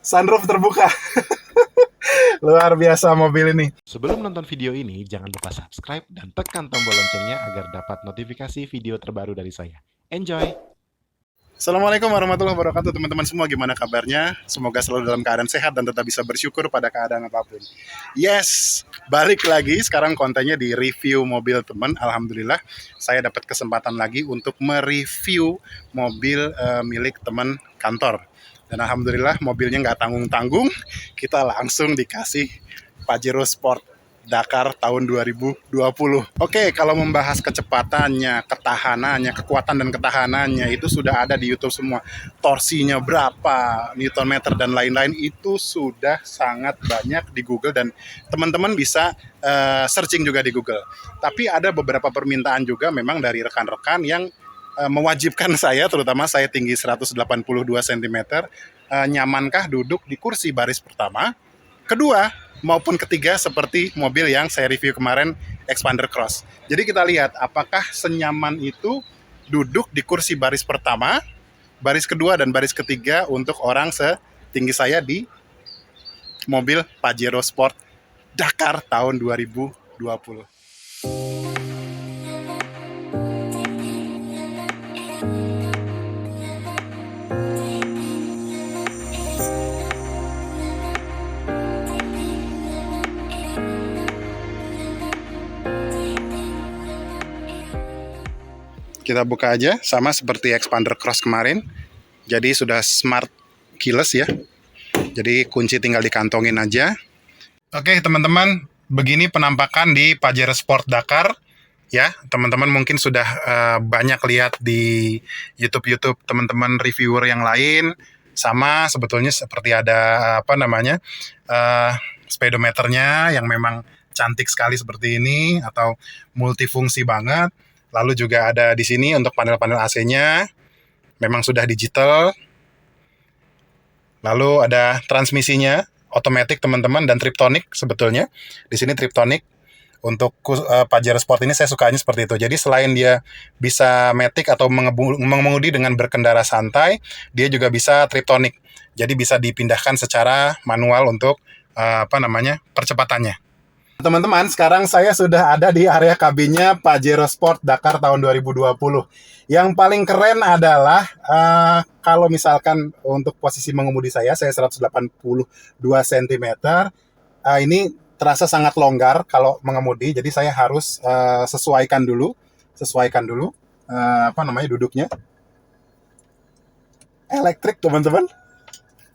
Sunroof terbuka. Luar biasa mobil ini. Sebelum nonton video ini, jangan lupa subscribe dan tekan tombol loncengnya agar dapat notifikasi video terbaru dari saya. Enjoy! Assalamualaikum warahmatullahi wabarakatuh, teman-teman semua. Gimana kabarnya? Semoga selalu dalam keadaan sehat dan tetap bisa bersyukur pada keadaan apapun. Yes, balik lagi. Sekarang kontennya di review mobil teman. Alhamdulillah, saya dapat kesempatan lagi untuk mereview mobil milik teman kantor. Dan alhamdulillah mobilnya nggak tanggung-tanggung. Kita langsung dikasih Pajero Sport Dakar tahun 2020. Oke, kalau membahas kecepatannya, ketahanannya, kekuatan dan ketahanannya itu sudah ada di YouTube semua. Torsinya berapa, Newton meter dan lain-lain itu sudah sangat banyak di Google dan teman-teman bisa searching juga di Google. Tapi ada beberapa permintaan juga memang dari rekan-rekan yang mewajibkan saya, terutama saya tinggi 182 cm, nyamankah duduk di kursi baris pertama, kedua, maupun ketiga seperti mobil yang saya review kemarin, Xpander Cross. Jadi kita lihat apakah senyaman itu duduk di kursi baris pertama, baris kedua, dan baris ketiga untuk orang setinggi saya di mobil Pajero Sport Dakar tahun 2020. Kita buka aja, sama seperti Xpander Cross kemarin. Jadi sudah smart keyless ya. Jadi kunci tinggal dikantongin aja. Oke teman-teman, begini penampakan di Pajero Sport Dakar. Ya, teman-teman mungkin sudah banyak lihat di YouTube teman-teman reviewer yang lain. Sama sebetulnya seperti ada speedometernya yang memang cantik sekali seperti ini, atau multifungsi banget. Lalu juga ada di sini untuk panel-panel AC-nya, memang sudah digital. Lalu ada transmisinya, otomatis teman-teman, dan triptonic sebetulnya. Di sini triptonic. Untuk Pajero Sport ini saya sukanya seperti itu. Jadi selain dia bisa matic atau mengemudi dengan berkendara santai, dia juga bisa triptonic. Jadi bisa dipindahkan secara manual untuk percepatannya. Teman-teman, sekarang saya sudah ada di area kabinnya Pajero Sport Dakar tahun 2020. Yang paling keren adalah kalau misalkan untuk posisi mengemudi saya 182 cm, ini terasa sangat longgar kalau mengemudi. Jadi saya harus sesuaikan dulu duduknya. Elektrik teman-teman,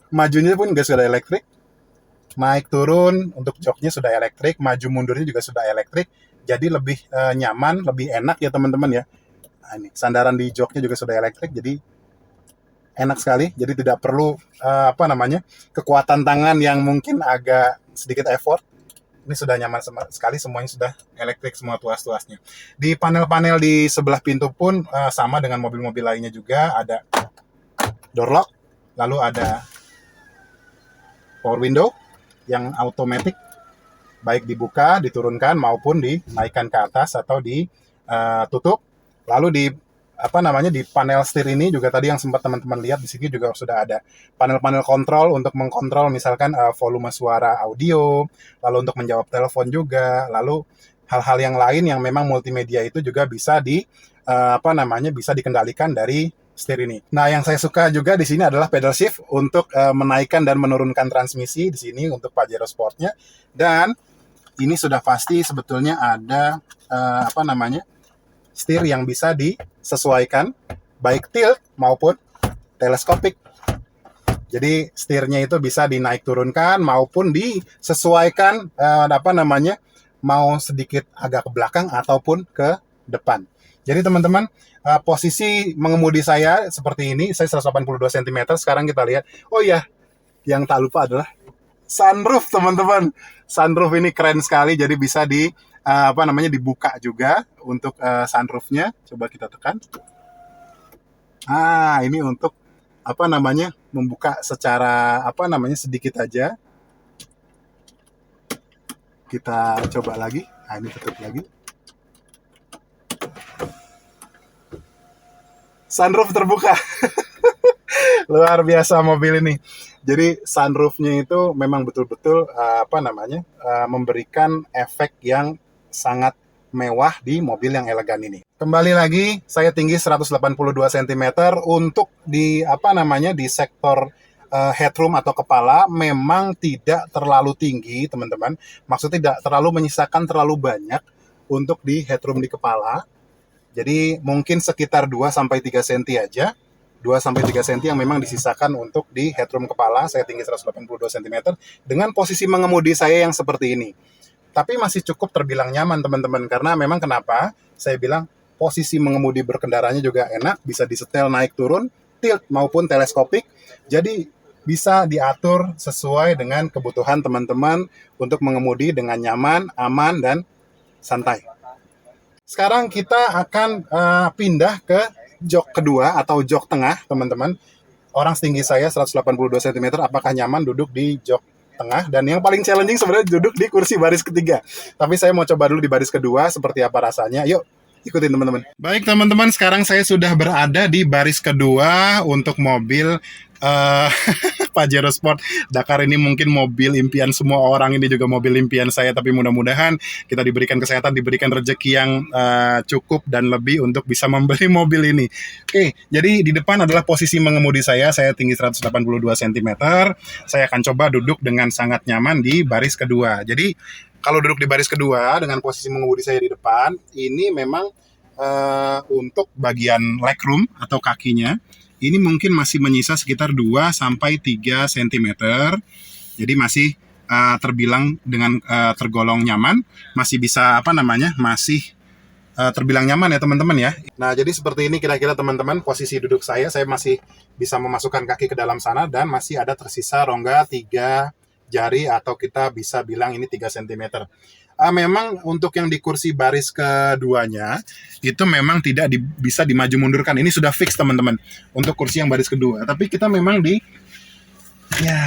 majunya pun juga sudah elektrik. Naik turun untuk joknya sudah elektrik, maju mundurnya juga sudah elektrik, jadi lebih nyaman, lebih enak ya teman-teman ya. Nah, ini sandaran di joknya juga sudah elektrik, jadi enak sekali. Jadi tidak perlu kekuatan tangan yang mungkin agak sedikit effort. Ini sudah nyaman sekali, semuanya sudah elektrik semua tuas-tuasnya. Di panel-panel di sebelah pintu pun sama dengan mobil-mobil lainnya juga, ada door lock, lalu ada power window yang automatic, baik dibuka, diturunkan maupun dinaikkan ke atas atau ditutup. Lalu di panel setir ini juga tadi yang sempat teman-teman lihat, di sini juga sudah ada panel-panel kontrol untuk mengkontrol misalkan volume suara audio, lalu untuk menjawab telepon juga, lalu hal-hal yang lain yang memang multimedia itu juga bisa bisa dikendalikan dari setir ini. Nah, yang saya suka juga di sini adalah pedal shift untuk menaikkan dan menurunkan transmisi di sini untuk Pajero Sportnya. Dan ini sudah pasti sebetulnya ada setir yang bisa disesuaikan baik tilt maupun teleskopik. Jadi setirnya itu bisa dinaik turunkan maupun disesuaikan mau sedikit agak ke belakang ataupun ke depan. Jadi teman-teman, posisi mengemudi saya seperti ini, saya 182 cm, sekarang kita lihat. Oh ya, yang tak lupa adalah sunroof teman-teman. Sunroof ini keren sekali, jadi bisa dibuka juga untuk sunroofnya. Coba kita tekan. Ini untuk membuka secara sedikit aja. Kita coba lagi. Ini tutup lagi. Sunroof terbuka. Luar biasa mobil ini. Jadi sunroofnya itu memang betul-betul memberikan efek yang sangat mewah di mobil yang elegan ini. Kembali lagi, saya tinggi 182 cm untuk di sektor headroom atau kepala memang tidak terlalu tinggi, teman-teman. Maksudnya tidak terlalu menyisakan terlalu banyak untuk di headroom di kepala. Jadi mungkin sekitar 2 sampai 3 cm aja. 2 sampai 3 cm yang memang disisakan untuk di headroom kepala. Saya tinggi 182 cm dengan posisi mengemudi saya yang seperti ini. Tapi masih cukup terbilang nyaman, teman-teman, karena memang kenapa saya bilang posisi mengemudi berkendaranya juga enak, bisa disetel naik turun, tilt maupun teleskopik. Jadi bisa diatur sesuai dengan kebutuhan teman-teman untuk mengemudi dengan nyaman, aman, dan santai. Sekarang kita akan pindah ke jok kedua atau jok tengah, teman-teman. Orang setinggi saya 182 cm, apakah nyaman duduk di jok tengah? Dan yang paling challenging sebenarnya duduk di kursi baris ketiga. Tapi saya mau coba dulu di baris kedua, seperti apa rasanya. Yuk, ikutin teman-teman. Baik teman-teman, sekarang saya sudah berada di baris kedua untuk mobil Pajero Sport Dakar. Ini mungkin mobil impian semua orang, ini juga mobil impian saya, tapi mudah-mudahan kita diberikan kesehatan, diberikan rezeki yang cukup dan lebih untuk bisa membeli mobil ini. Oke, jadi di depan adalah posisi mengemudi saya tinggi 182 cm. Saya akan coba duduk dengan sangat nyaman di baris kedua. Jadi kalau duduk di baris kedua dengan posisi mengemudi saya di depan, ini memang untuk bagian legroom atau kakinya ini mungkin masih menyisa sekitar 2 sampai 3 cm. Jadi masih terbilang dengan tergolong nyaman, masih bisa masih terbilang nyaman ya teman-teman ya. Nah, jadi seperti ini kira-kira teman-teman posisi duduk saya masih bisa memasukkan kaki ke dalam sana dan masih ada tersisa rongga 3 jari atau kita bisa bilang ini 3 cm. Memang untuk yang di kursi baris keduanya itu memang tidak bisa dimaju mundurkan. Ini sudah fix teman-teman untuk kursi yang baris kedua. Tapi kita memang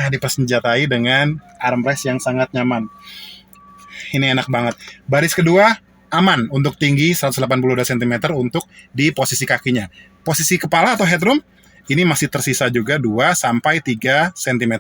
dipersenjatai dengan armrest yang sangat nyaman. Ini enak banget. Baris kedua aman untuk tinggi 182 cm untuk di posisi kakinya. Posisi kepala atau headroom ini masih tersisa juga 2 sampai 3 cm.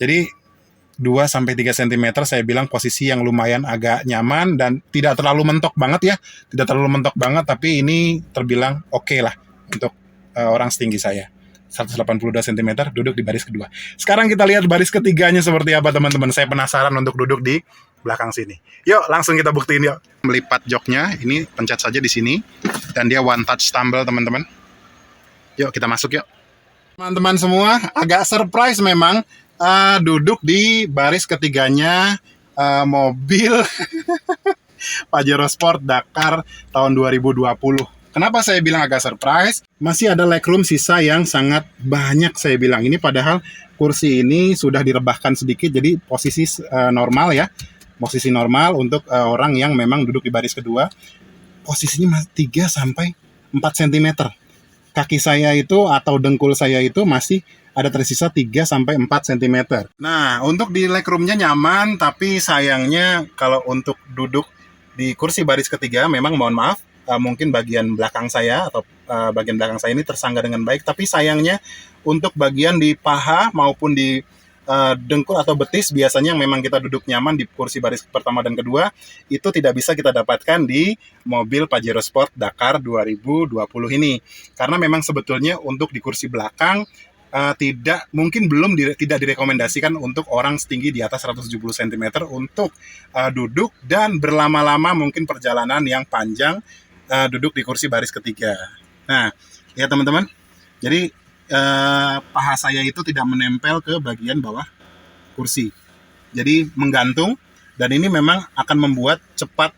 Jadi 2 sampai 3 cm saya bilang posisi yang lumayan agak nyaman dan tidak terlalu mentok banget ya. Tidak terlalu mentok banget, tapi ini terbilang oke lah untuk orang setinggi saya. 182 cm duduk di baris kedua. Sekarang kita lihat baris ketiganya seperti apa teman-teman. Saya penasaran untuk duduk di belakang sini. Yuk langsung kita buktiin yuk. Melipat joknya, ini pencet saja di sini. Dan dia one touch tumble teman-teman. Yuk kita masuk yuk. Teman-teman semua, agak surprise memang duduk di baris ketiganya mobil Pajero Sport Dakar tahun 2020. Kenapa saya bilang agak surprise? Masih ada legroom sisa yang sangat banyak saya bilang. Ini padahal kursi ini sudah direbahkan sedikit, jadi posisi normal ya. Posisi normal untuk orang yang memang duduk di baris kedua. Posisinya 3 sampai 4 cm. Kaki saya itu atau dengkul saya itu masih ada tersisa 3 sampai 4 cm. Nah, untuk di legroomnya nyaman, tapi sayangnya kalau untuk duduk di kursi baris ketiga memang mohon maaf, mungkin bagian belakang saya atau bagian belakang saya ini tersangga dengan baik, tapi sayangnya untuk bagian di paha maupun di dengkul atau betis biasanya yang memang kita duduk nyaman di kursi baris pertama dan kedua itu tidak bisa kita dapatkan di mobil Pajero Sport Dakar 2020 ini. Karena memang sebetulnya untuk di kursi belakang tidak direkomendasikan untuk orang setinggi di atas 170 cm untuk duduk dan berlama-lama mungkin perjalanan yang panjang duduk di kursi baris ketiga. Nah, ya teman-teman, jadi paha saya itu tidak menempel ke bagian bawah kursi. Jadi menggantung dan ini memang akan membuat cepat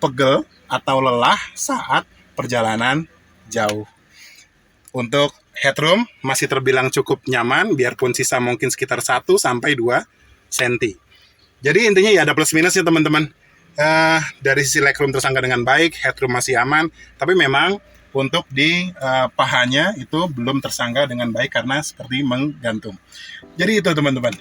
pegel atau lelah saat perjalanan jauh. Untuk headroom masih terbilang cukup nyaman, biarpun sisa mungkin sekitar 1 sampai 2 cm. Jadi intinya ya ada plus minusnya teman-teman. Dari sisi legroom tersangga dengan baik, headroom masih aman, tapi memang untuk di pahanya itu belum tersangga dengan baik karena seperti menggantung. Jadi itu teman-teman.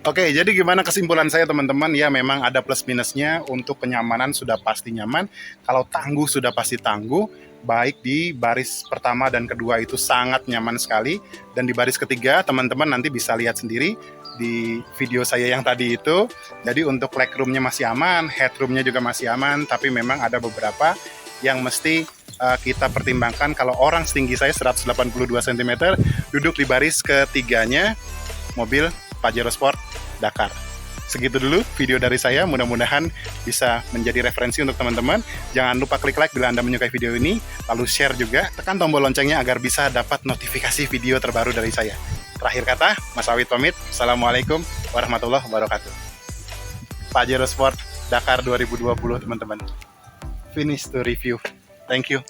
Oke, jadi gimana kesimpulan saya teman-teman? Ya memang ada plus minusnya. Untuk kenyamanan sudah pasti nyaman. Kalau tangguh sudah pasti tangguh. baik di baris pertama dan kedua itu sangat nyaman sekali, dan di baris ketiga teman-teman nanti bisa lihat sendiri di video saya yang tadi itu. Jadi untuk legroomnya masih aman, headroomnya juga masih aman, tapi memang ada beberapa yang mesti kita pertimbangkan. Kalau orang setinggi saya 182 cm duduk di baris ketiganya mobil Pajero Sport Dakar. Segitu dulu video dari saya, mudah-mudahan bisa menjadi referensi untuk teman-teman. Jangan lupa klik like bila Anda menyukai video ini, lalu share juga, tekan tombol loncengnya agar bisa dapat notifikasi video terbaru dari saya. Terakhir kata, Mas Awit pamit. Assalamualaikum warahmatullahi wabarakatuh. Pajero Sport Dakar 2020 teman-teman. Finish to review. Thank you.